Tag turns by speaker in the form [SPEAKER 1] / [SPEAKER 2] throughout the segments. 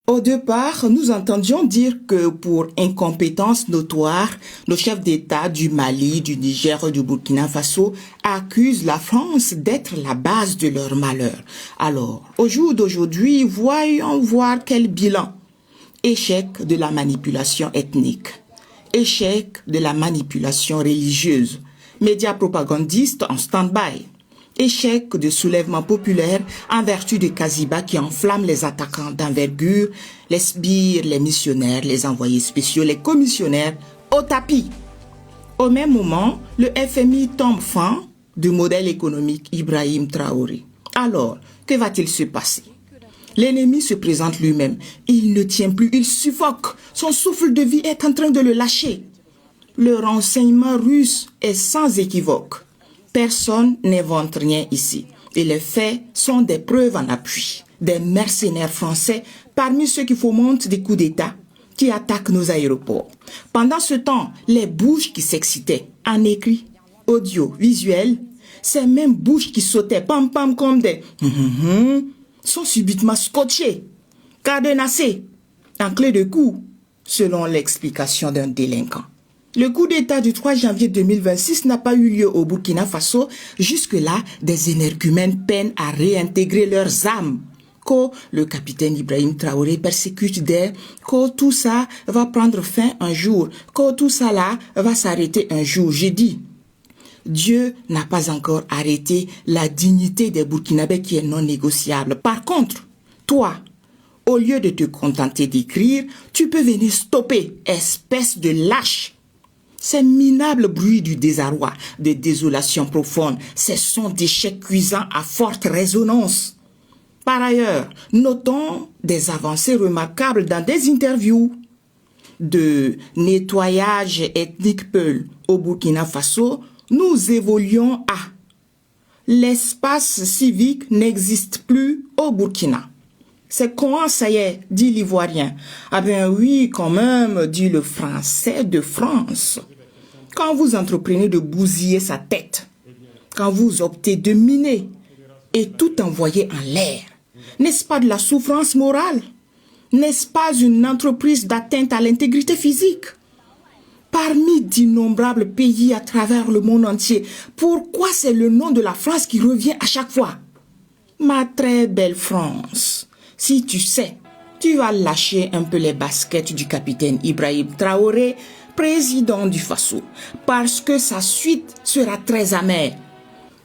[SPEAKER 1] Au départ, nous entendions dire que pour incompétence notoire, nos chefs d'État du Mali, du Niger et du Burkina Faso accusent la France d'être la base de leur malheur. Alors, au jour d'aujourd'hui, voyons voir quel bilan. Échec de la manipulation ethnique. Échec de la manipulation religieuse. Médias propagandistes en stand-by. Échec de soulèvement populaire en vertu de Kaziba qui enflamme les attaquants d'envergure, les sbires, les missionnaires, les envoyés spéciaux, les commissionnaires au tapis. Au même moment, le FMI tombe fan du modèle économique Ibrahim Traoré. Alors, que va-t-il se passer? L'ennemi se présente lui-même. Il ne tient plus, il suffoque. Son souffle de vie est en train de le lâcher. Le renseignement russe est sans équivoque. Personne n'invente rien ici. Et les faits sont des preuves en appui. Des mercenaires français parmi ceux qui fomentent des coups d'État qui attaquent nos aéroports. Pendant ce temps, les bouches qui s'excitaient en écrit, audio, visuel, ces mêmes bouches qui sautaient pam-pam comme des sont subitement scotchées, cadenassées, en clé de cou, selon l'explication d'un délinquant. Le coup d'État du 3 janvier 2026 n'a pas eu lieu au Burkina Faso. Jusque-là, des énergumènes peinent à réintégrer leurs âmes. Que le capitaine Ibrahim Traoré persécute que tout ça va prendre fin un jour, que tout ça là va s'arrêter un jour. J'ai dit, Dieu n'a pas encore arrêté la dignité des Burkinabés qui est non négociable. Par contre, toi, au lieu de te contenter d'écrire, tu peux venir stopper, espèce de lâche. Ces minables bruits du désarroi, de désolation profonde, ces sons d'échecs cuisants à forte résonance. Par ailleurs, notons des avancées remarquables dans des interviews de nettoyage ethnique Peul au Burkina Faso. Nous évoluons à l'espace civique n'existe plus au Burkina. C'est comment ça y est, dit l'Ivoirien. Ah ben oui, quand même, dit le Français de France. Quand vous entreprenez de bousiller sa tête, quand vous optez de miner et tout envoyer en l'air, n'est-ce pas de la souffrance morale? N'est-ce pas une entreprise d'atteinte à l'intégrité physique? Parmi d'innombrables pays à travers le monde entier, pourquoi c'est le nom de la France qui revient à chaque fois? Ma très belle France, si tu sais, tu vas lâcher un peu les baskets du capitaine Ibrahim Traoré, président du Faso, parce que sa suite sera très amère.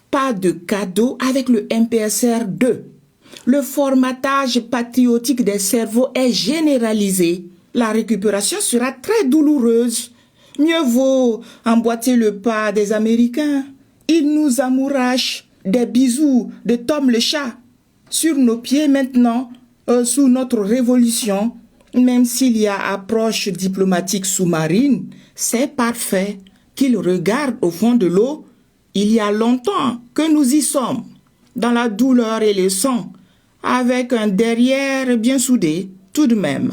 [SPEAKER 1] Pas de cadeau avec le MPSR 2. Le formatage patriotique des cerveaux est généralisé. La récupération sera très douloureuse. Mieux vaut emboîter le pas des Américains. Ils nous amourachent des bisous de Tom le chat. Sur nos pieds maintenant, sous notre révolution, même s'il y a approche diplomatique sous-marine, c'est parfait qu'ils regardent au fond de l'eau. Il y a longtemps que nous y sommes, dans la douleur et le sang, avec un derrière bien soudé tout de même.